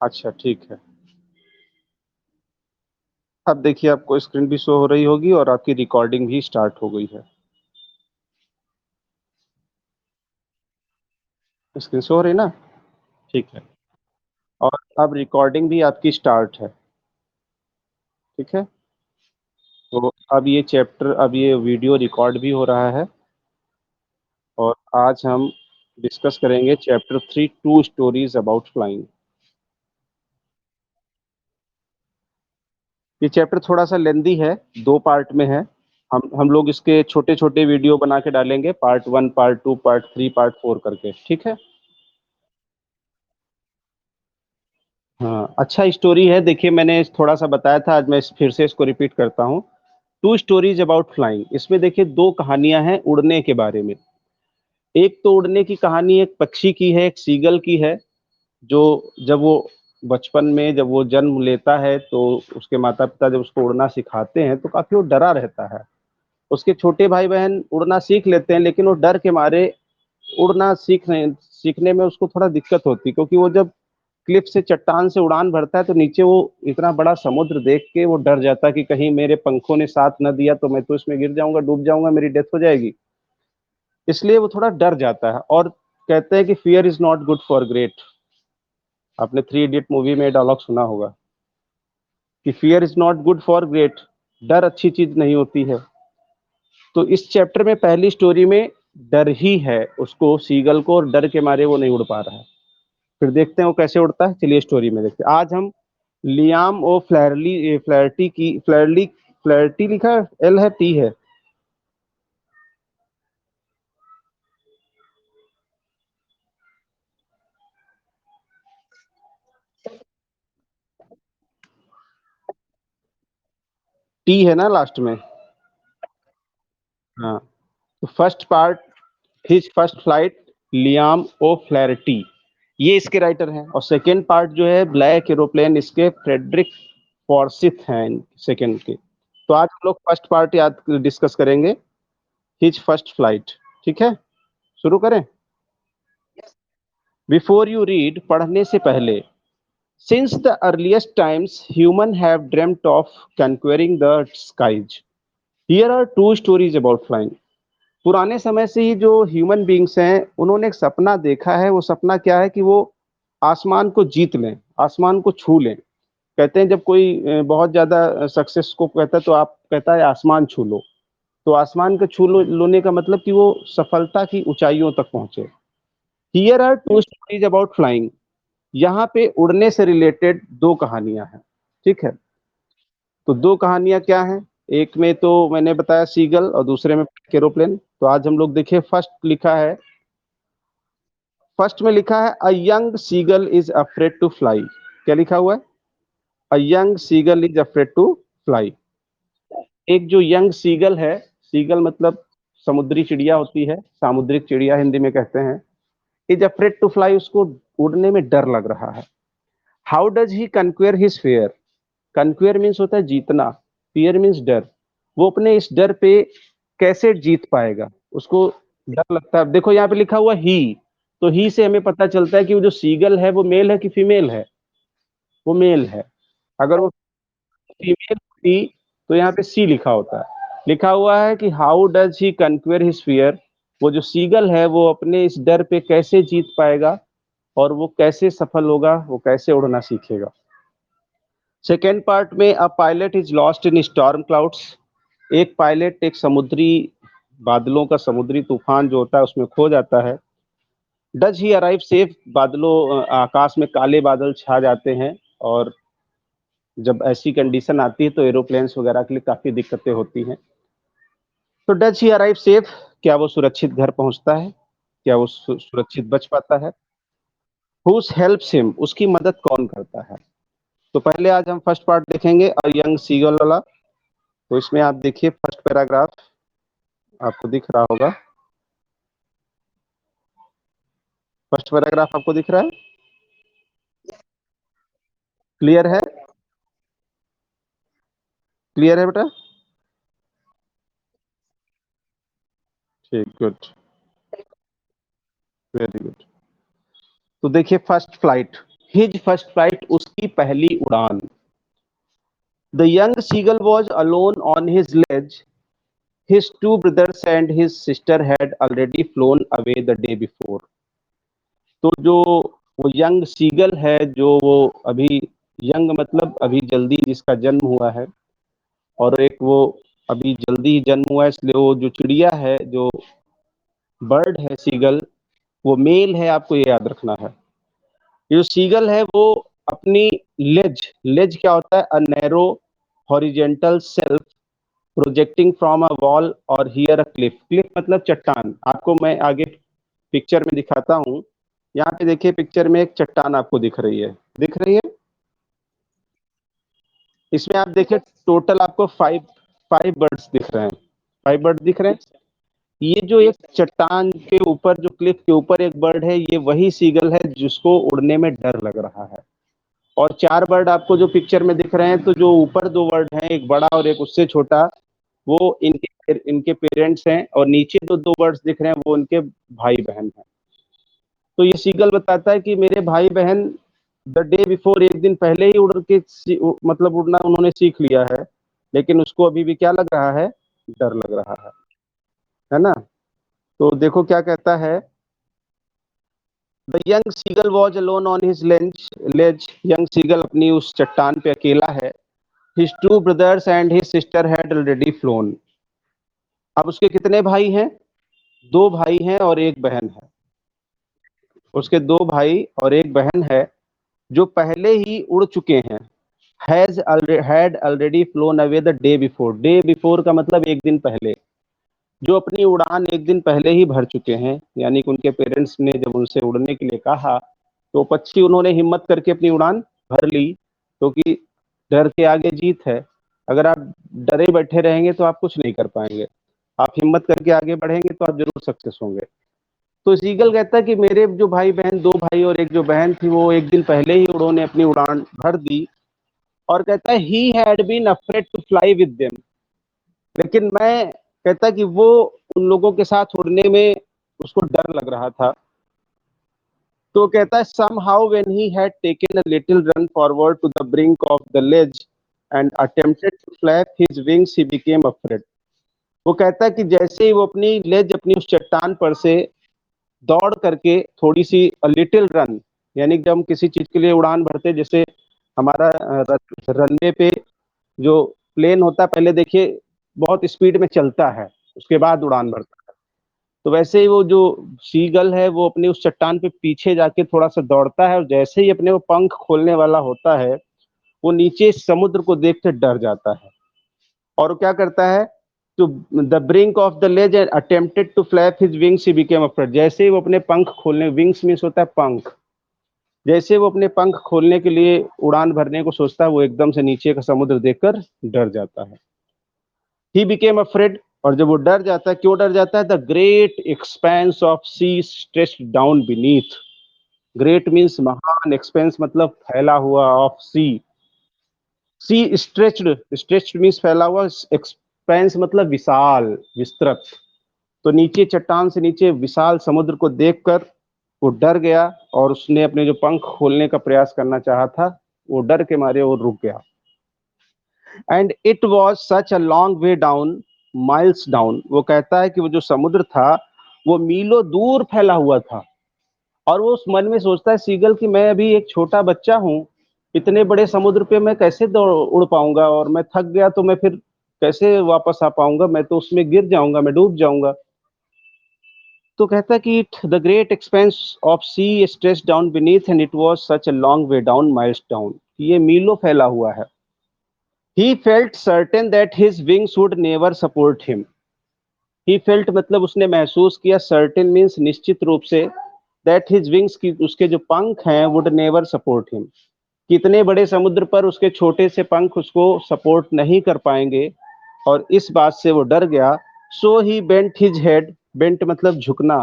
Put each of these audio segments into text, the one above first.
अच्छा, ठीक है। अब देखिए आपको स्क्रीन भी शो हो रही होगी और आपकी रिकॉर्डिंग भी स्टार्ट हो गई है। स्क्रीन शो हो रही है ना? ठीक है। और अब रिकॉर्डिंग भी आपकी स्टार्ट है, ठीक है? तो अब ये वीडियो रिकॉर्ड भी हो रहा है और आज हम डिस्कस करेंगे chapter 3 two stories about flying. ये चैप्टर थोड़ा-सा लेंदी है, 2 पार्ट में है। हम लोग इसके छोटे-छोटे वीडियो बना के डालेंगे, पार्ट 1, पार्ट 2, पार्ट 3, पार्ट 4 करके, ठीक है? हाँ, अच्छा स्टोरी है। देखिए मैंने थोड़ा-सा बताया था, आज मैं फिर से इसको रिपीट करता हूँ। टू स्टोरीज अबाउट फ्लाइंग, इसमें देखिए 2 कहानियाँ हैं उड़ने के बारे में। एक तो उड़ने की कहानी एक पक्षी की है, एक सीगल की है, जो जब वो बचपन में जब वो जन्म लेता है तो उसके माता-पिता जब उसको उड़ना सिखाते हैं तो काफ़ी वो डरा रहता है। उसके छोटे भाई-बहन उड़ना सीख लेते हैं, लेकिन वो डर के मारे उड़ना सीखने में उसको थोड़ा दिक्कत होती है, क्योंकि वो जब क्लिफ से चट्टान से उड़ान भरता है तो नीचे वो इतना बड़ा समुद्र देख के वो डर जाता है कि कहीं मेरे पंखों ने साथ न दिया तो मैं तो इसमें गिर जाऊँगा, डूब जाऊँगा, मेरी डेथ हो जाएगी। इसलिए वो थोड़ा डर जाता है और कहते हैं कि fear is not good for great. आपने थ्री इडियट मूवी में ये डायलॉग सुना होगा कि fear is not good for great, डर अच्छी चीज़ नहीं होती है। तो इस चैप्टर में पहली स्टोरी में डर ही है उसको, सीगल को, और डर के मारे वो नहीं उड़ पा रहा है। फिर देखते हैं वो कैसे उड़ता है। चलिए स्टोरी में देखते हैं। आज हम लियाम ओ फ्लैरटी लिखा है, एल है, टी है? टी है ना लास्ट में? हाँ। तो first part, his first flight, Liam O'Flaherty, ये इसके राइटर हैं। और सेकंड पार्ट जो है ब्लैक एरोप्लेन, इसके फ्रेडरिक फॉर्सिथ हैं सेकंड के। तो आज हम लोग फर्स्ट पार्ट याद डिस्कस करेंगे, हिज फर्स्ट फ्लाइट। ठीक है, शुरू करें? बिफोर यू रीड, पढ़ने से पहले। Since the earliest times human have dreamed of conquering the skies, here are two stories about flying. पुराने समय से ही जो ह्यूमन बीइंग्स हैं, उन्होंने एक सपना देखा है। वो सपना क्या है कि वो आसमान को जीत लें, आसमान को छू लें। कहते हैं जब कोई बहुत ज़्यादा सक्सेस को कहता है तो आप कहता है आसमान छू लो। तो आसमान को छू लो लोने का मतलब कि वो सफलता की ऊँचाइयों तक पहुँचे। Here are two stories about flying, यहाँ पे उड़ने से रिलेटेड 2 कहानियाँ हैं, ठीक है? तो 2 कहानियाँ क्या हैं? एक में तो मैंने बताया सीगल और दूसरे में एरोप्लेन। तो आज हम लोग देखिए फर्स्ट में लिखा है a young seagull is afraid to fly. क्या लिखा हुआ है? A young seagull is afraid to fly. एक जो यंग सीगल है, सीगल मतलब समुद्री चिड़िया होती है, सामुद्रिक चिड़िया हिंदी में कहते हैं। इज़ अफ्रेड टू फ्लाई, उसको उड़ने में डर लग रहा है। How does he कन्क्वेयर his fear? कन्क्वेयर means होता है जीतना, फियर मीन्स डर। वो अपने इस डर पे कैसे जीत पाएगा? उसको डर लगता है। देखो यहाँ पे लिखा हुआ ही, तो ही से हमें पता चलता है कि वो जो सीगल है वो मेल है कि फीमेल है? वो मेल है। अगर वो फीमेल होती तो यहाँ पे सी लिखा होता। लिखा हुआ है कि how does he कन्क्वेयर his fear, वो जो सीगल है वो अपने इस डर पे कैसे जीत पाएगा और वो कैसे सफल होगा, वो कैसे उड़ना सीखेगा। सेकेंड पार्ट में a pilot is lost in storm clouds, एक पायलट एक समुद्री बादलों का, समुद्री तूफान जो होता है उसमें खो जाता है। डज ही अराइव सेफ, आकाश में काले बादल छा जाते हैं और जब ऐसी कंडीशन आती है तो एरोप्लेन्स वगैरह के लिए काफ़ी दिक्कतें होती हैं। तो डज ही अराइव सेफ, क्या वो सुरक्षित घर पहुँचता है? क्या वो सुरक्षित बच पाता है? हुज हेल्प्स हिम, उसकी मदद कौन करता है? तो पहले आज हम फर्स्ट पार्ट देखेंगे अ यंग सीगल वाला। तो इसमें आप देखिए फर्स्ट पैराग्राफ आपको दिख रहा होगा। फर्स्ट पैराग्राफ आपको दिख रहा है? क्लियर है? क्लियर है बेटा? ठीक, गुड, वेरी गुड। तो देखिए first flight, his first flight, उसकी पहली उड़ान। The young seagull was alone on his ledge, his two brothers and his sister had already flown away the day before. तो जो वो यंग सीगल है, जो वो अभी यंग मतलब अभी जल्दी जिसका जन्म हुआ है, और एक वो अभी जल्दी जन्म हुआ है, इसलिए वो जो चिड़िया है, जो बर्ड है सीगल, वो मेल है, आपको ये याद रखना है। ये जो सीगल है वो अपनी लेज, लेज क्या होता है? A narrow horizontal self projecting from a wall और हियर अ क्लिफ। क्लिफ मतलब चट्टान। आपको मैं आगे पिक्चर में दिखाता हूँ। यहाँ पे देखिए, पिक्चर में एक चट्टान आपको दिख रही है, दिख रही है? इसमें आप देखिए टोटल आपको फाइव फाइव बर्ड्स दिख रहे हैं। फाइव बर्ड दिख रहे हैं। ये जो एक चट्टान के ऊपर, जो क्लिफ के ऊपर एक बर्ड है, ये वही सीगल है जिसको उड़ने में डर लग रहा है। और चार बर्ड आपको जो पिक्चर में दिख रहे हैं, तो जो ऊपर दो बर्ड हैं, एक बड़ा और एक उससे छोटा, वो इनके इनके पेरेंट्स हैं, और नीचे जो दो बर्ड्स दिख रहे हैं वो इनके भाई बहन हैं। तो ये सीगल बताता है कि मेरे भाई बहन द डे बिफोर, एक दिन पहले ही उड़ के मतलब उड़ना उन्होंने सीख लिया है, लेकिन उसको अभी भी क्या लग रहा है? डर लग रहा है ना? तो देखो क्या कहता है। The young seagull was alone on his ledge, young seagull अपनी उस चट्टान पे अकेला है। His two brothers and his sister had already flown. अब उसके कितने भाई हैं? दो भाई हैं और एक बहन है। उसके दो भाई और एक बहन है, जो पहले ही उड़ चुके हैं। Had already flown away the day before. Day before का मतलब एक दिन पहले। जो अपनी उड़ान एक दिन पहले ही भर चुके हैं, यानी कि उनके पेरेंट्स ने जब उनसे उड़ने के लिए कहा, तो पक्षी उन्होंने हिम्मत करके अपनी उड़ान भर ली, क्योंकि डर के आगे जीत है। अगर आप डरे बैठे रहेंगे तो आप कुछ नहीं कर पाएंगे। आप हिम्मत करके आगे बढ़ेंगे तो आप जरूर सक्सेस होंगे। तो सीगल कहता है कि मेरे जो भाई बहन, दो भाई और एक जो बहन थी, वो एक दिन पहले ही उन्होंने अपनी उड़ान भर दी। और कहता है he had been afraid to fly with them, लेकिन मैं, कहता है कि वो उन लोगों के साथ उड़ने में उसको डर लग रहा था। तो कहता है somehow when he had taken a little run forward to the brink of the ledge and attempted to flap his wings, he became afraid। वो कहता है कि जैसे ही वो अपनी लेज, अपनी उस चट्टान पर से दौड़ करके थोड़ी सी लिटिल रन, यानी जब हम किसी चीज के लिए उड़ान भरते, जैसे हमारा रनवे पे जो प्लेन होता है, पहले देखिए बहुत स्पीड में चलता है, उसके बाद उड़ान भरता है। तो वैसे ही वो जो सीगल है, वो अपने उस चट्टान पे पीछे जाके थोड़ा सा दौड़ता है, और जैसे ही अपने वो पंख खोलने वाला होता है, वो नीचे समुद्र को देख के डर जाता है। और वो क्या करता है? To the brink of the ledge and attempted to flap his wings, he became afraid. जैसे ही वो अपने पंख खोलने, विंग्स मीन्स होता है पंख, जैसे वो अपने पंख खोलने के लिए उड़ान भरने को सोचता है, वो एकदम से नीचे का समुद्र देखकर डर जाता है। ही बिकेम अफ्रेड। और जब वो डर जाता है, क्यों डर जाता है? The great expanse of sea stretched down beneath. Great means महान, एक्सपेंस मतलब फैला हुआ, of sea, sea stretched, stretched means फैला हुआ, एक्सपेंस मतलब विशाल, विस्तृत। तो नीचे चट्टान से नीचे विशाल समुद्र को देखकर वो डर गया, और उसने अपने जो पंख खोलने का प्रयास करना चाहा था, वो डर के मारे वो रुक गया। And it was such a long way down, miles down. वो कहता है कि वो जो समुद्र था, वो मीलों दूर फैला हुआ था। और वो उस मन में सोचता है सीगल कि मैं अभी एक छोटा बच्चा हूँ, इतने बड़े समुद्र पे मैं कैसे उड़ पाऊंगा, और मैं थक गया तो मैं फिर कैसे वापस आ पाऊंगा? मैं तो उसमें गिर जाऊंगा, मैं डूब जाऊंगा। तो कहता है कि the great expanse of sea stretch down beneath and it was such a long way down, miles down. ये मीलों फैला हुआ है। He felt certain that his wings would never support him. He felt मतलब उसने महसूस किया, सर्टेन मीन्स निश्चित रूप से, दैट हिज विंग्स की, उसके जो पंख हैं, वुड नेवर सपोर्ट हिम। कितने बड़े समुद्र पर उसके छोटे से पंख उसको सपोर्ट नहीं कर पाएंगे, और इस बात से वो डर गया। सो ही बेंट हिज हेड, बेंट मतलब झुकना।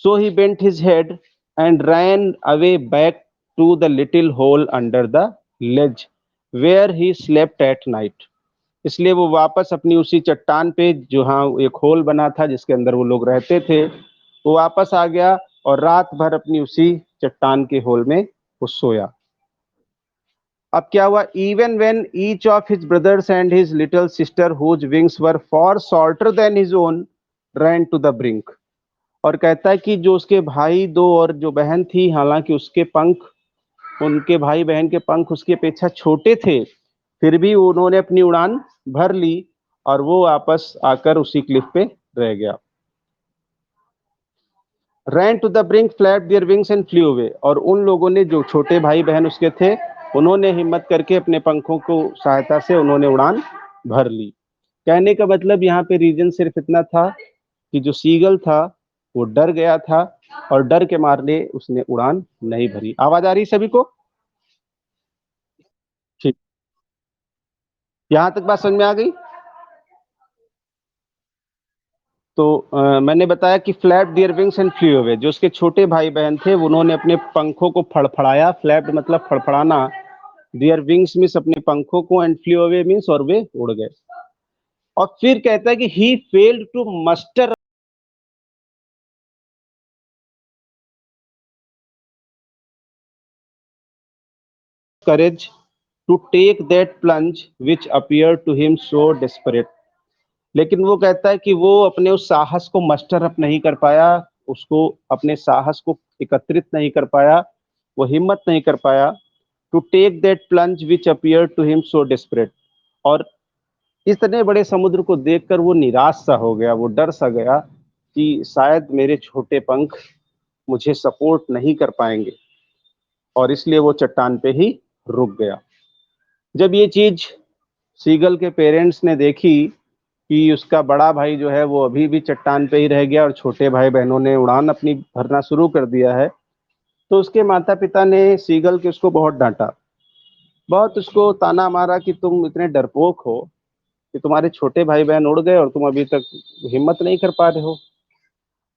So he bent his head and ran away back to the little hole under the ledge where he slept at night। इसलिए वो वापस अपनी उसी चट्टान पे, जहाँ एक होल बना था जिसके अंदर वो लोग रहते थे, वो वापस आ गया और रात भर अपनी उसी चट्टान के होल में वो सोया। अब क्या हुआ, even when each of his brothers and his little sister whose wings were for shorter than his own ran to the brink. और कहता है कि जो उसके भाई दो और जो बहन थी, हालांकि उसके पंख, उनके भाई बहन के पंख उसकी अपेक्षा छोटे थे, फिर भी उन्होंने अपनी उड़ान भर ली और वो वापस आकर उसी क्लिफ पे रह गया। Ran to the brink, flap their wings and flew away. और उन लोगों ने, जो छोटे भाई बहन उसके थे, उन्होंने हिम्मत करके अपने पंखों को सहायता से उन्होंने उड़ान भर ली। कहने का मतलब यहाँ पे रीजन सिर्फ इतना था कि जो सीगल था वो डर गया था और डर के मारने उसने उड़ान नहीं भरी। आवाज आ रही सभी को? ठीक, यहाँ तक बात समझ में आ गई? तो मैंने बताया कि flap their wings and flew away. जो उसके छोटे भाई बहन थे उन्होंने अपने पंखों को फड़फड़ाया। फ्लैप मतलब फड़फड़ाना, देयर विंग्स मीन्स अपने पंखों को, एंड फ्लू अवे मीन्स और वे उड़ गए। और फिर कहता है कि he failed to muster courage to take that plunge which appear to him so desperate. लेकिन वो कहता है कि वो अपने उस साहस को मस्टर अप नहीं कर पाया, उसको अपने साहस को एकत्रित नहीं कर पाया, वो हिम्मत नहीं कर पाया to take that plunge which appear to him so desperate. और इतने बड़े समुद्र को देखकर वो निराश सा हो गया, वो डर सा गया कि शायद मेरे छोटे पंख मुझे सपोर्ट नहीं कर पाएंगे, और इसलिए वो चट्टान पे ही रुक गया। जब ये चीज सीगल के पेरेंट्स ने देखी कि उसका बड़ा भाई जो है वो अभी भी चट्टान पे ही रह गया और छोटे भाई बहनों ने उड़ान अपनी भरना शुरू कर दिया है, तो उसके माता पिता ने सीगल के उसको बहुत डांटा, बहुत उसको ताना मारा कि तुम इतने डरपोक हो कि तुम्हारे छोटे भाई बहन उड़ गए और तुम अभी तक हिम्मत नहीं कर पा रहे हो।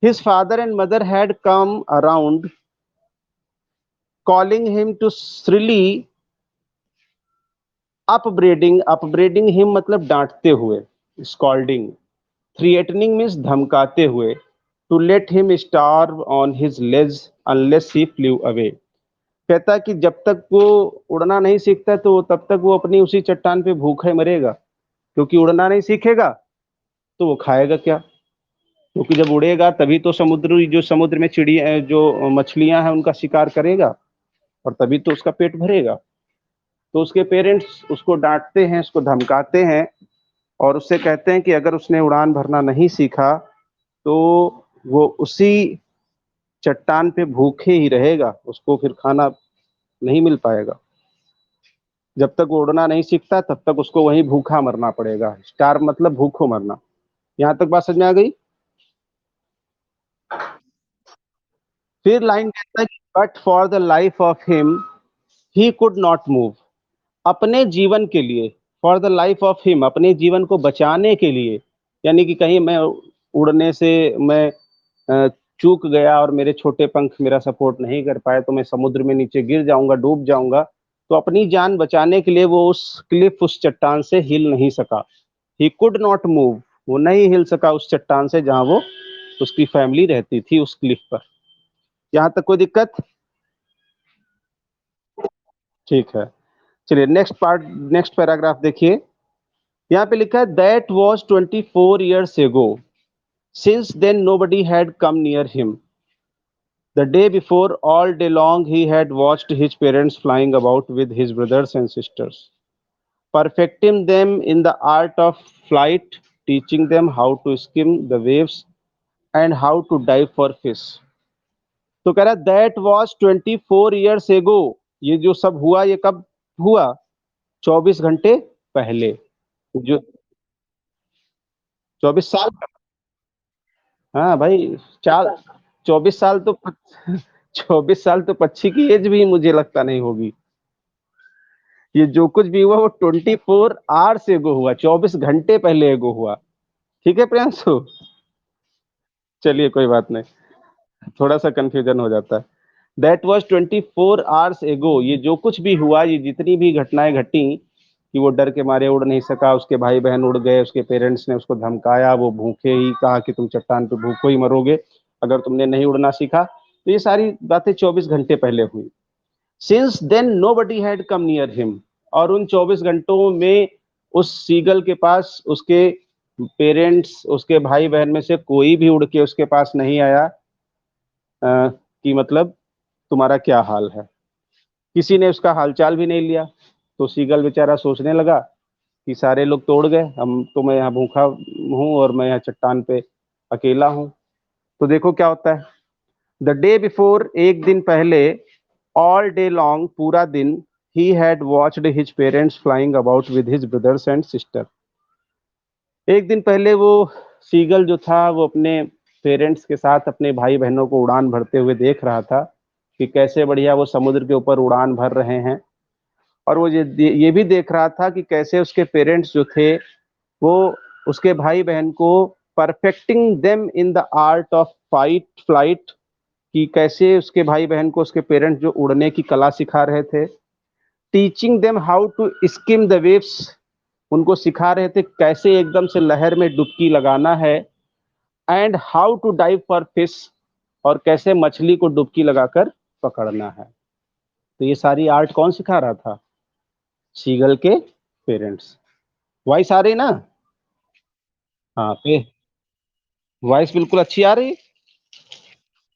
His father and mother had come around calling him to shrilly upbraiding him मतलब डांटते हुए, स्कॉल्डिंग, थ्रिएटनिंग मीन्स धमकाते हुए, to let him starve on his ledge unless he flew away. कहता है कि जब तक वो उड़ना नहीं सीखता तो तब तक वो अपनी उसी चट्टान पे भूखा ही मरेगा, क्योंकि उड़ना नहीं सीखेगा तो वो खाएगा क्या? क्योंकि जब उड़ेगा तभी तो समुद्र में चिड़िया, जो मछलियां हैं उनका शिकार करेगा, और तभी तो उसका पेट भरेगा। तो उसके पेरेंट्स उसको डांटते हैं, उसको धमकाते हैं और उससे कहते हैं कि अगर उसने उड़ान भरना नहीं सीखा तो वो उसी चट्टान पे भूखे ही रहेगा, उसको फिर खाना नहीं मिल पाएगा। जब तक वो उड़ना नहीं सीखता तब तक उसको वहीं भूखा मरना पड़ेगा। स्टार मतलब भूखों मरना। यहाँ तक बात समझ में आ गई? फिर लाइन कहता है कि but for the life of him he could not move. अपने जीवन के लिए, for the life of him, अपने जीवन को बचाने के लिए, यानी कि कहीं मैं उड़ने से मैं अ, चूक गया और मेरे छोटे पंख मेरा सपोर्ट नहीं कर पाए तो मैं समुद्र में नीचे गिर जाऊंगा, डूब जाऊंगा, तो अपनी जान बचाने के लिए वो उस क्लिफ, उस चट्टान से हिल नहीं सका। ही कुड नॉट मूव, वो नहीं हिल सका उस चट्टान से जहां वो, उसकी फैमिली रहती थी उस क्लिफ पर। यहाँ तक कोई दिक्कत? ठीक है, चलिए नेक्स्ट पार्ट, नेक्स्ट पैराग्राफ देखिए। यहाँ पे लिखा है that was 24 years ago, since then nobody had come near him. The day before, all day long, he had watched his parents flying about with his brothers and sisters, perfecting them in the art of flight, teaching them how to skim the waves and how to dive for fish. तो कह रहा that was 24 years ago, ये जो सब हुआ ये कब हुआ? 24 घंटे पहले। जो 24 साल, हाँ भाई, 24 साल तो 24 साल तो पक्षी की एज भी मुझे लगता नहीं होगी। ये जो कुछ भी हुआ वो 24 hours एगो हुआ, 24 घंटे पहले एगो हुआ। ठीक है प्रियांशु? चलिए कोई बात नहीं, थोड़ा सा कंफ्यूजन हो जाता है। दैट वॉज 24 hours एगो, ये जो कुछ भी हुआ, ये जितनी भी घटनाएं घटी, कि वो डर के मारे उड़ नहीं सका, उसके भाई बहन उड़ गए, उसके पेरेंट्स ने उसको धमकाया, वो भूखे ही कहा कि तुम चट्टान पे भूखो ही मरोगे अगर तुमने नहीं उड़ना सीखा, तो ये सारी बातें 24 घंटे पहले हुई। Since then nobody had come near him, और उन 24 घंटों में उस सीगल के पास उसके पेरेंट्स, उसके भाई बहन में से कोई भी उड़ के उसके पास नहीं आया कि मतलब तुम्हारा क्या हाल है। किसी ने उसका हालचाल भी नहीं लिया। तो सीगल बेचारा सोचने लगा कि सारे लोग तो उड़ गए, हम तो मैं यहाँ भूखा हूँ और मैं यहाँ चट्टान पे अकेला हूँ। तो देखो क्या होता है। द डे बिफोर, एक दिन पहले, ऑल डे लॉन्ग, पूरा दिन, he had watched his parents flying about with his brothers and sister. एक दिन पहले वो सीगल जो था वो अपने पेरेंट्स के साथ अपने भाई बहनों को उड़ान भरते हुए देख रहा था कि कैसे बढ़िया वो समुद्र के ऊपर उड़ान भर रहे हैं। और वो ये भी देख रहा था कि कैसे उसके पेरेंट्स जो थे वो उसके भाई बहन को perfecting them in the art of fight flight, कि कैसे उसके भाई बहन को उसके पेरेंट्स जो उड़ने की कला सिखा रहे थे। Teaching them how to skim the waves, उनको सिखा रहे थे कैसे एकदम से लहर में डुबकी लगाना है। And how to dive for fish, और कैसे मछली को डुबकी लगाकर पकड़ना है। तो ये सारी आर्ट कौन सिखा रहा था? सीगल के पेरेंट्स। वॉइस आ रही ना? हाँ, पे वॉइस बिल्कुल अच्छी आ रही।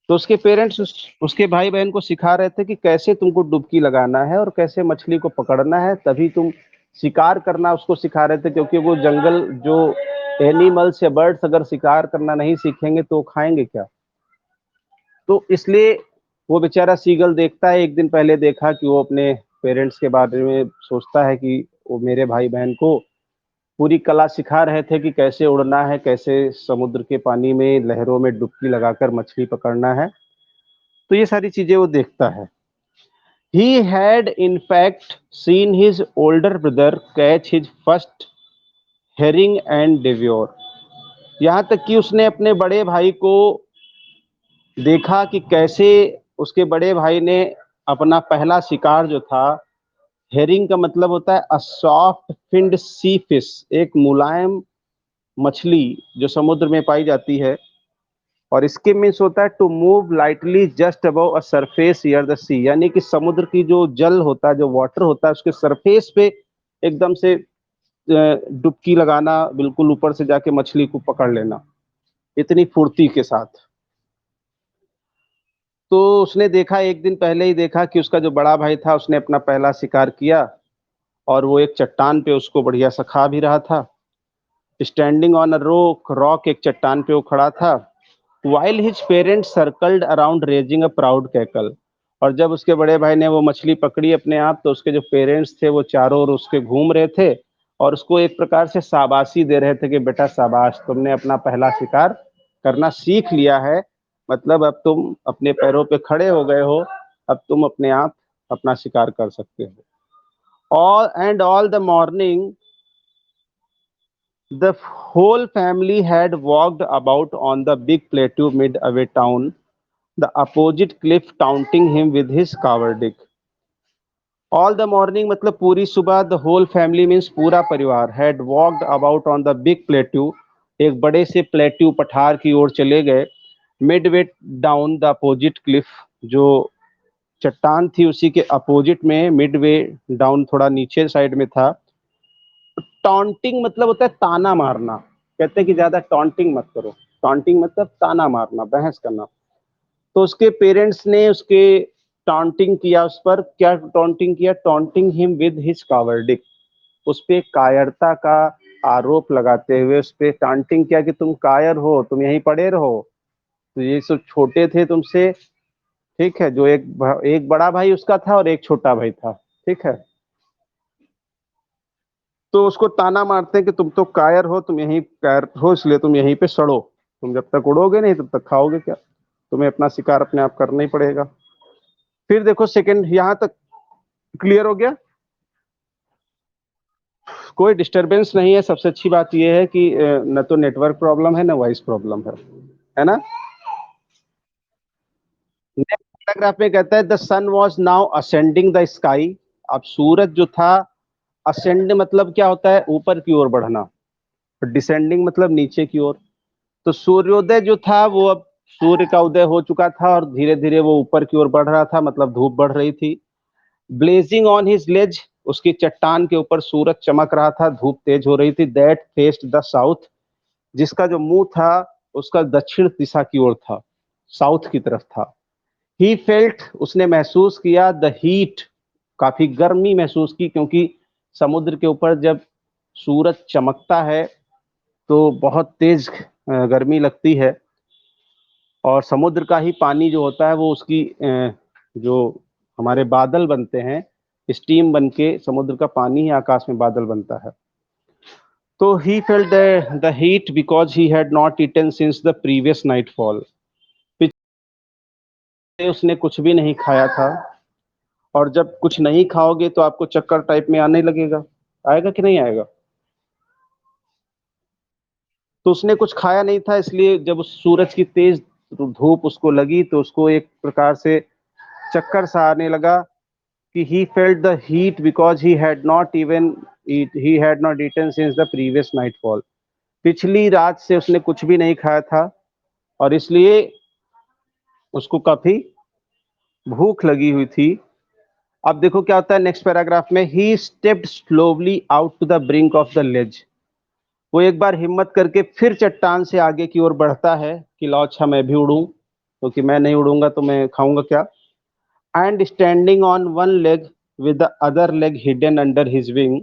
तो उसके पेरेंट्स उसके भाई बहन को सिखा रहे थे कि कैसे तुमको डुबकी लगाना है और कैसे मछली को पकड़ना है, तभी तुम शिकार करना उसको सिखा रहे थे, क्योंकि वो जंगल जो एनिमल्स या बर्ड्स अगर शिकार करना नहीं सीखेंगे तो खाएंगे क्या। तो इसलिए वो बेचारा सीगल देखता है, एक दिन पहले देखा कि वो अपने पेरेंट्स के बारे में सोचता है कि वो मेरे भाई बहन को पूरी कला सिखा रहे थे कि कैसे उड़ना है, कैसे समुद्र के पानी में लहरों में डुबकी लगाकर मछली पकड़ना है। तो ये सारी चीजें वो देखता है। He had in fact seen his older brother catch his first herring and devour. यहाँ तक कि उसने अपने बड़े भाई को देखा कि कैसे उसके बड़े भाई ने अपना पहला शिकार जो था, हेरिंग का मतलब होता है a soft finned sea fish, एक मुलायम मछली जो समुद्र में पाई जाती है। और इसके मीन्स होता है to move lightly just above a surface here the sea, यानी कि समुद्र की जो जल होता है, जो वाटर होता है, उसके सरफेस पे एकदम से डुबकी लगाना, बिल्कुल ऊपर से जाके मछली को पकड़ लेना इतनी फुर्ती के साथ। तो उसने देखा, एक दिन पहले ही देखा कि उसका जो बड़ा भाई था उसने अपना पहला शिकार किया और वो एक चट्टान पे उसको बढ़िया सा खा भी रहा था। स्टैंडिंग ऑन अ रॉक, एक चट्टान पे वो खड़ा था। While his parents circled around raising a proud cackle, और जब उसके बड़े भाई ने वो मछली पकड़ी अपने आप, तो उसके जो पेरेंट्स थे वो चारों ओर उसके घूम रहे थे और उसको एक प्रकार से शाबाशी दे रहे थे कि बेटा शाबाश, तुमने अपना पहला शिकार करना सीख लिया है, मतलब अब तुम अपने पैरों पे खड़े हो गए हो, अब तुम अपने आप अपना शिकार कर सकते हो। All the morning the whole family had walked about on the big plateau mid-away town, the opposite cliff, taunting him with his cowardice. All the morning मतलब पूरी सुबह, the whole family means पूरा परिवार, had walked about on the big plateau, एक बड़े से plateau पठार की ओर चले गए। Midway down the opposite Cliff, जो चट्टान थी उसी के अपोजिट में, मिडवे डाउन थोड़ा नीचे साइड में था। टॉन्टिंग मतलब होता है ताना मारना, कहते हैं कि ज्यादा टॉन्टिंग मत करो। टॉन्टिंग मतलब ताना मारना, बहस करना। तो उसके पेरेंट्स ने उसके टॉन्टिंग किया, उस पर क्या टॉन्टिंग किया? टॉन्टिंग हिम विद हिज कावर्डिक, उस पे कायरता का आरोप लगाते हुए उस पे टॉन्टिंग किया कि तुम कायर हो, तुम यहीं पड़े रहो। तो ये सब छोटे थे तुमसे, ठीक है, जो एक बड़ा भाई उसका था और एक छोटा भाई था, ठीक है। तो उसको ताना मारते हैं कि तुम तो कायर हो, तुम यहीं कायर हो, इसलिए तुम यहीं पे सड़ो, तुम जब तक उड़ोगे नहीं तब तक खाओगे क्या, तुम्हें अपना शिकार अपने आप करना ही पड़ेगा। फिर देखो सेकंड, यहाँ तक क्लियर हो गया? कोई डिस्टरबेंस नहीं है, सबसे अच्छी बात यह है कि न तो नेटवर्क प्रॉब्लम है, न वॉइस प्रॉब्लम है ना। नेक्स्ट पैराग्राफ में कहता है the sun was now ascending the sky, अब सूरज जो था, असेंड मतलब क्या होता है? ऊपर की ओर बढ़ना। डिसेंडिंग मतलब नीचे की ओर। तो सूर्योदय जो था वो अब सूर्य का उदय हो चुका था और धीरे धीरे वो ऊपर की ओर बढ़ रहा था, मतलब धूप बढ़ रही थी। ब्लेजिंग ऑन हिज लेज, उसकी चट्टान के ऊपर सूरज चमक रहा था, धूप तेज हो रही थी। दैट फेस्ड द साउथ, जिसका जो मुंह था उसका दक्षिण दिशा की ओर था, साउथ की तरफ था। ही फेल्ट, उसने महसूस किया, द हीट, काफी गर्मी महसूस की, क्योंकि समुद्र के ऊपर जब सूरज चमकता है तो बहुत तेज गर्मी लगती है, और समुद्र का ही पानी जो होता है वो उसकी जो हमारे बादल बनते हैं, स्टीम बन के समुद्र का पानी ही आकाश में बादल बनता है। तो he felt the heat because he had not eaten since the previous nightfall, उसने कुछ भी नहीं खाया था, और जब कुछ नहीं खाओगे तो आपको चक्कर टाइप में आने लगेगा, आएगा कि नहीं आएगा? तो उसने कुछ खाया नहीं था, इसलिए जब उस सूरज की तेज धूप उसको लगी तो उसको एक प्रकार से चक्कर सा आने लगा, कि he felt the heat because he had not eaten since the previous nightfall, पिछली रात से उसने कुछ भी नहीं खाया था और इसलिए उसको काफी भूख लगी हुई थी। अब देखो क्या होता है नेक्स्ट पैराग्राफ में, he stepped slowly out to the brink of the ledge, वो एक बार हिम्मत करके फिर चट्टान से आगे की ओर बढ़ता है कि लो अच्छा मैं भी उड़ूं, क्योंकि मैं नहीं उड़ूंगा तो मैं खाऊंगा क्या। And standing on one leg with the other leg hidden under his wing,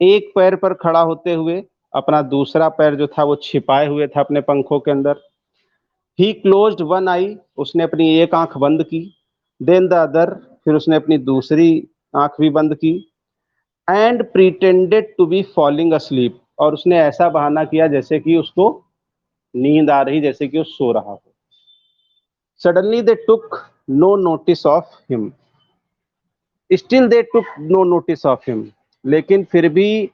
एक पैर पर खड़ा होते हुए अपना दूसरा पैर जो था वो छिपाए हुए था अपने पंखों के अंदर। ही क्लोज्ड वन आई, उसने अपनी एक आंख बंद की। देन द अदर, फिर उसने अपनी दूसरी आंख भी बंद की। And pretended to be falling asleep, और उसने ऐसा बहाना किया जैसे कि उसको नींद आ रही, जैसे कि वो सो रहा हो। Suddenly they took no notice of him, still they took no notice of him, लेकिन फिर भी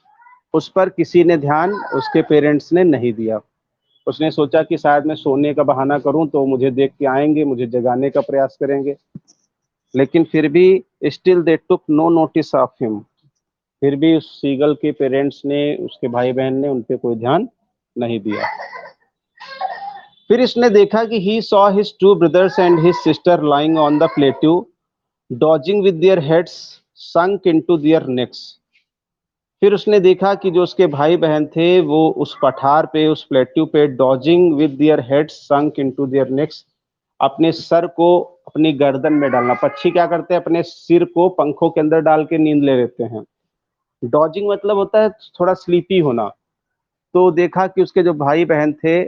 उस पर किसी ने ध्यान, उसके पेरेंट्स ने नहीं दिया। उसने सोचा कि शायद मैं सोने का बहाना करूं तो मुझे देख के आएंगे, मुझे जगाने का प्रयास करेंगे, लेकिन फिर भी still they took no notice of him, फिर भी उस सीगल के पेरेंट्स ने, उसके भाई बहन ने उन पे कोई ध्यान नहीं दिया। फिर इसने देखा कि he saw his two brothers and his sister lying on the plateau dodging with their heads sunk into their next, फिर उसने देखा कि जो उसके भाई बहन थे वो उस पठार पे, उस प्लेट्यू पे, dodging with their heads sunk into their next, अपने सर को अपनी गर्दन में डालना। पक्षी क्या करते हैं, अपने सिर को पंखों के अंदर डाल के नींद ले लेते हैं। डॉजिंग मतलब होता है थोड़ा स्लीपी होना। तो देखा कि उसके जो भाई बहन थे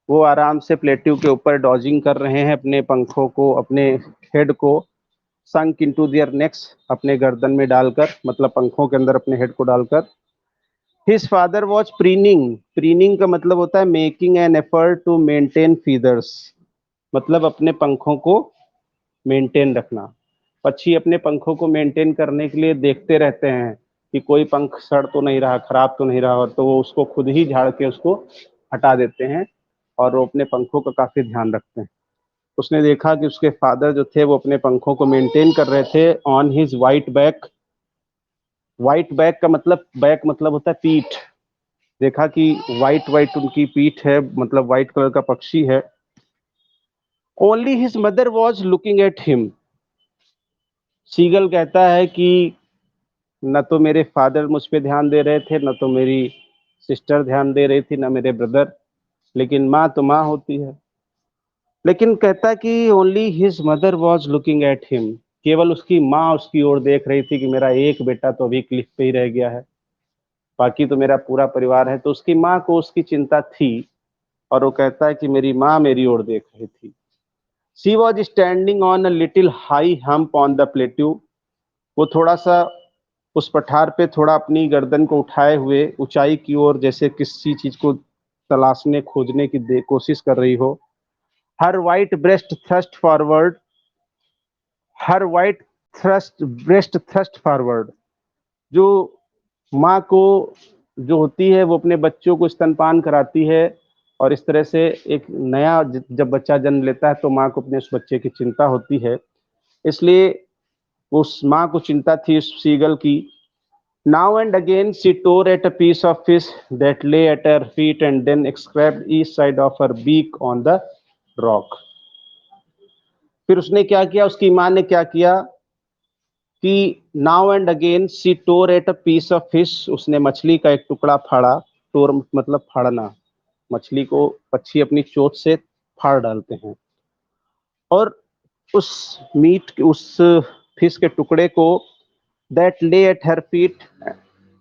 वो आराम से प्लेट्यू के ऊपर डॉजिंग कर रहे हैं, अपने पंखों को, अपने हेड को संक इनटू देयर नेक्स, अपने गर्दन में डालकर, मतलब पंखों के अंदर अपने हेड को डालकर। His father was preening, preening का मतलब होता है making an effort to maintain feathers, मतलब अपने पंखों को मेंटेन रखना। पक्षी अपने पंखों को मेंटेन करने के लिए देखते रहते हैं कि कोई पंख सड़ तो नहीं रहा, खराब तो नहीं रहा, और तो वो उसको खुद ही झाड़ के उसको हटा देते हैं और वो अपने पंखों का काफी ध्यान रखते हैं। उसने देखा कि उसके फादर जो थे वो अपने पंखों को मेंटेन कर रहे थे on his white back. White back का मतलब, बैक मतलब होता है पीठ। देखा कि वाइट वाइट उनकी पीठ है, मतलब वाइट कलर का पक्षी है। Only his mother was looking at him, seagull कहता है कि न तो मेरे फादर मुझ पे ध्यान दे रहे थे, न तो मेरी सिस्टर ध्यान दे रही थी, न मेरे ब्रदर, लेकिन माँ तो माँ होती है। लेकिन कहता है कि only his mother was looking at him, केवल उसकी माँ उसकी ओर देख रही थी कि मेरा एक बेटा तो अभी क्लिफ पे ही रह गया है, बाकी तो मेरा पूरा परिवार है। तो उसकी माँ को उसकी चिंता थी, और वो कहता है कि मेरी माँ मेरी ओर देख रही थी। She was standing on a little high hump on the plateau, वो थोड़ा सा उस पठार पे थोड़ा अपनी गर्दन को उठाए हुए ऊंचाई की ओर, जैसे किसी चीज को तलाशने खोजने की कोशिश कर रही हो। Her white breast thrust forward, her white thrust breast thrust forward, जो माँ को जो होती है वो अपने बच्चों को स्तनपान कराती है, और इस तरह से एक नया जब बच्चा जन्म लेता है तो माँ को अपने उस बच्चे की चिंता होती है, इसलिए उस माँ को चिंता थी उस सीगल की। Now and again she tore at a piece of fish that lay at her feet and then scraped each side of her beak on the rock. फिर उसने क्या किया, उसकी माँ ने क्या किया, कि now and again she tore at a piece of fish, उसने मछली का एक टुकड़ा फाड़ा। टोर मतलब फाड़ना, मछली को पक्षी अपनी चोंच से फाड़ डालते हैं। और उस उस फिश के टुकड़े को that lay at her feet,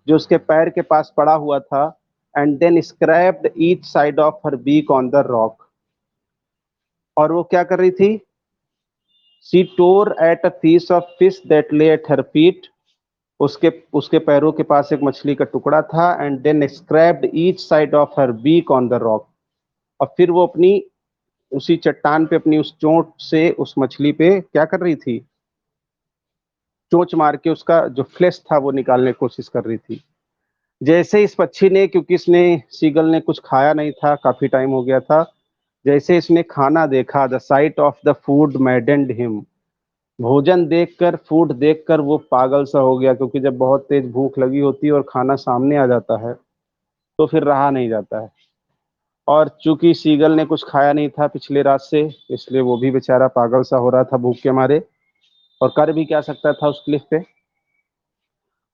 जो उसके पैर के पास पड़ा हुआ था, and then scraped each side of her beak on the rock. और वो क्या कर रही थी? She tore at a piece of fish that lay at her feet, उसके उसके पैरों के पास एक मछली का टुकड़ा था, and then scraped each side of her beak on the rock. और फिर वो अपनी उसी चट्टान पे अपनी उस चोंच से उस मछली पे क्या कर रही थी? चोंच मार के उसका जो फ्लेश था वो निकालने की कोशिश कर रही थी। जैसे इस पक्षी ने, क्योंकि इसने सीगल ने कुछ खाया नहीं था, काफी टाइम हो गया था, जैसे इसने खाना देखा, the site of the food मैडेंड him, भोजन देखकर, फूड देखकर वो पागल सा हो गया, क्योंकि जब बहुत तेज भूख लगी होती है और खाना सामने आ जाता है तो फिर रहा नहीं जाता है। और चूंकि सीगल ने कुछ खाया नहीं था पिछले रात से, इसलिए वो भी बेचारा पागल सा हो रहा था भूख के मारे। और कर भी क्या सकता था उस क्लिफ पे?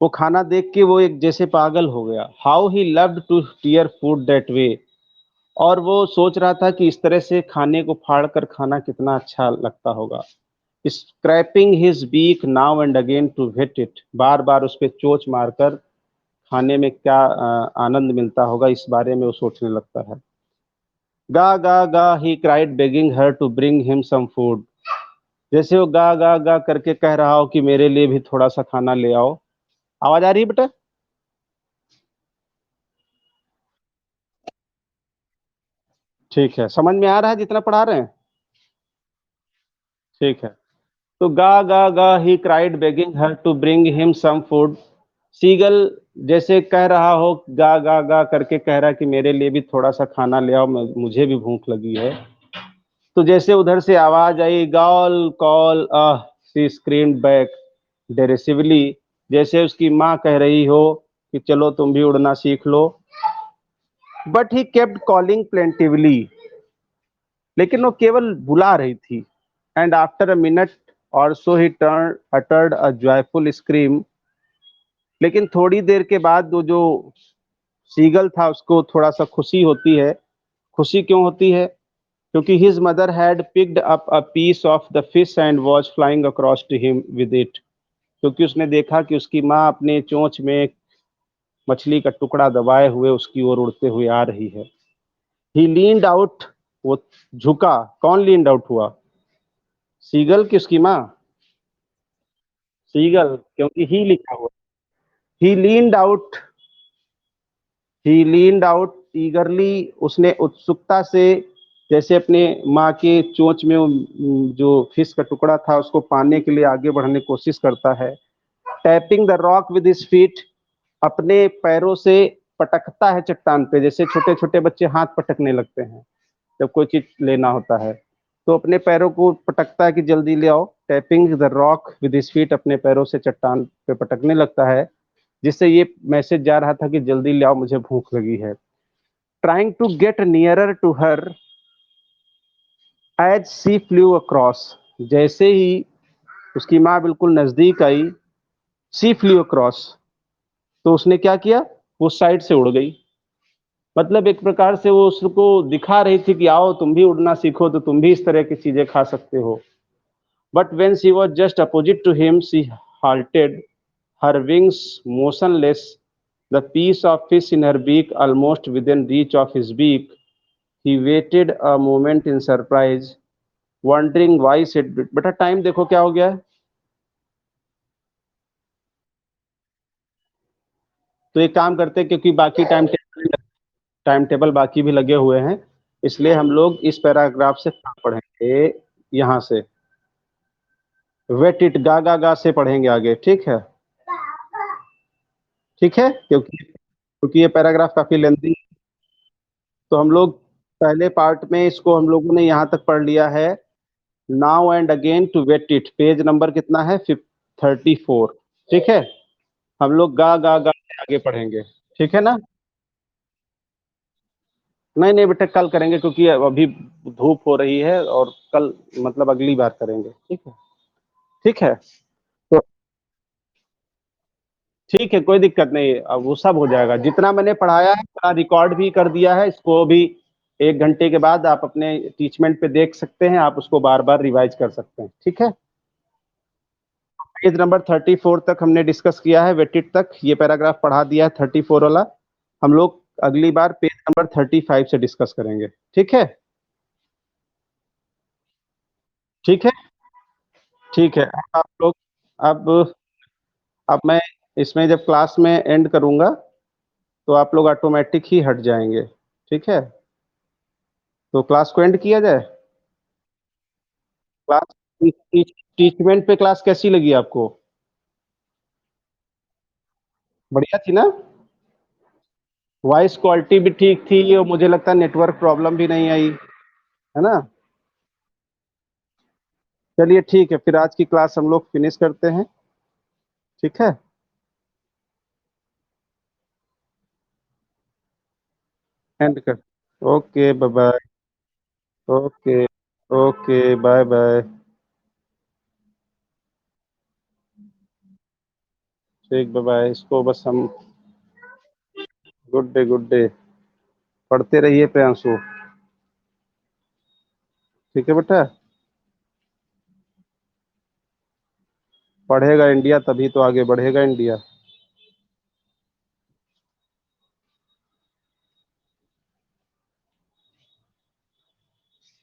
वो खाना देख के वो एक जैसे पागल हो गया। How he loved to tear food that way, और वो सोच रहा था कि इस तरह से खाने को फाड़ कर खाना कितना अच्छा लगता होगा। Scraping his beak now and again to hit it, बार बार उस पर चोंच मारकर खाने में क्या आनंद मिलता होगा, इस बारे में वो सोचने लगता है। गा गा गा he cried begging her to bring him some food, जैसे वो गा गा गा करके कह रहा हो कि मेरे लिए भी थोड़ा सा खाना ले आओ। आवाज आ रही है बेटा? ठीक है, समझ में आ रहा है जितना पढ़ा रहे हैं? ठीक है। तो गा गा गा he cried begging her to bring him some food, seagull जैसे कह रहा हो, गा गा गा करके कह रहा है कि मेरे लिए भी थोड़ा सा खाना ले आओ, मुझे भी भूख लगी है। तो जैसे उधर से आवाज आई, gall call she screamed back derisively, जैसे उसकी माँ कह रही हो कि चलो तुम भी उड़ना सीख लो। But he kept calling plaintively, लेकिन वो केवल बुला रही थी। एंड आफ्टर अ मिनट और so he turn uttered a joyful scream, लेकिन थोड़ी देर के बाद वो जो सीगल था उसको थोड़ा सा खुशी होती है। खुशी क्यों होती है? क्योंकि his mother had picked up a piece of the fish and was flying across to him with it, क्योंकि उसने देखा कि उसकी माँ अपने चोंच में एक मछली का टुकड़ा दबाए हुए उसकी ओर उड़ते हुए आ रही है। ही लीन्ड आउट, वो झुका। कौन लीन्ड आउट हुआ? सीगल की उसकी माँ? सीगल, क्योंकि ही लिखा हुआ। ही लीन्ड आउट, ही लीन्ड आउट ईगरली, उसने उत्सुकता से जैसे अपने माँ के चोंच में जो फिश का टुकड़ा था उसको पाने के लिए आगे बढ़ने की कोशिश करता है। Tapping the rock with his feet, अपने पैरों से पटकता है चट्टान पे, जैसे छोटे छोटे बच्चे हाथ पटकने लगते हैं जब कोई चीज लेना होता है। तो अपने पैरों को पटकता है कि जल्दी ले आओ। Tapping the rock with his feet, अपने पैरों से चट्टान पे पटकने लगता है, जिससे ये मैसेज जा रहा था कि जल्दी ले आओ, मुझे भूख लगी है। Trying to get nearer to her as she flew across, जैसे ही उसकी माँ बिल्कुल नजदीक आई, सी फ्लू अक्रॉस, तो उसने क्या किया? वो साइड से उड़ गई। मतलब एक प्रकार से वो उसको दिखा रही थी कि आओ तुम भी उड़ना सीखो, तो तुम भी इस तरह की चीजें खा सकते हो। But when she was just opposite to him she halted, her wings motionless, the piece of fish in her beak almost within reach of his beak. He waited a moment in surprise, wondering why said, बेटा time देखो क्या हो गया है। तो एक काम करते हैं, क्योंकि बाकी टाइम टेबल बाकी भी लगे हुए हैं, इसलिए हम लोग इस पैराग्राफ से पढ़ेंगे। यहाँ से वेट इट, गा गा गा से पढ़ेंगे आगे, ठीक है? ठीक है, क्योंकि ये पैराग्राफ काफी लेंथी, तो हम लोग पहले पार्ट में इसको हम लोगों ने यहाँ तक पढ़ लिया है। Now and again to wait it, page number कितना है? 34। ठीक है, हम लोग गा गा गा से आगे पढ़ेंगे, ठीक है ना? नहीं नहीं बेटा, कल करेंगे, क्योंकि अभी धूप हो रही है, और कल मतलब अगली बार करेंगे, ठीक है? ठीक है, तो ठीक है, कोई दिक्कत नहीं है, अब वो सब हो जाएगा। जितना मैंने पढ़ाया है उतना रिकॉर्ड भी कर दिया है, इसको भी 1 घंटे के बाद आप अपने टीचमेंट पे देख सकते हैं, आप उसको बार बार रिवाइज कर सकते हैं। ठीक है, पेज नंबर 34 तक हमने डिस्कस किया है, वेटेड तक ये पैराग्राफ पढ़ा दिया है 34 वाला। हम लोग अगली बार पेज नंबर 35 से डिस्कस करेंगे। ठीक है, ठीक है, ठीक है। आप लोग अब अब मैं इसमें जब क्लास में एंड करूंगा तो आप लोग ऑटोमेटिक ही हट जाएंगे। ठीक है, तो क्लास को एंड किया जाए। क्लास टीचमेंट पे क्लास कैसी लगी आपको? बढ़िया थी ना? वॉइस क्वालिटी भी ठीक थी और मुझे लगता है नेटवर्क प्रॉब्लम भी नहीं आई, है ना? चलिए ठीक है, फिर आज की क्लास हम लोग फिनिश करते हैं। ठीक है, एंड कर। Okay, bye bye. Okay, okay, bye bye. ठीक, बाय बाय। इसको बस हम गुड डे, गुड डे पढ़ते रहिए प्रियांशु। ठीक है बेटा, पढ़ेगा इंडिया तभी तो आगे बढ़ेगा इंडिया।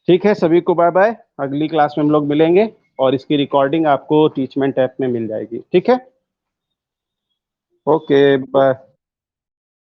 ठीक है, सभी को बाय बाय। अगली क्लास में हम लोग मिलेंगे और इसकी रिकॉर्डिंग आपको टीचमेंट ऐप में मिल जाएगी। ठीक है, ओके, बाय।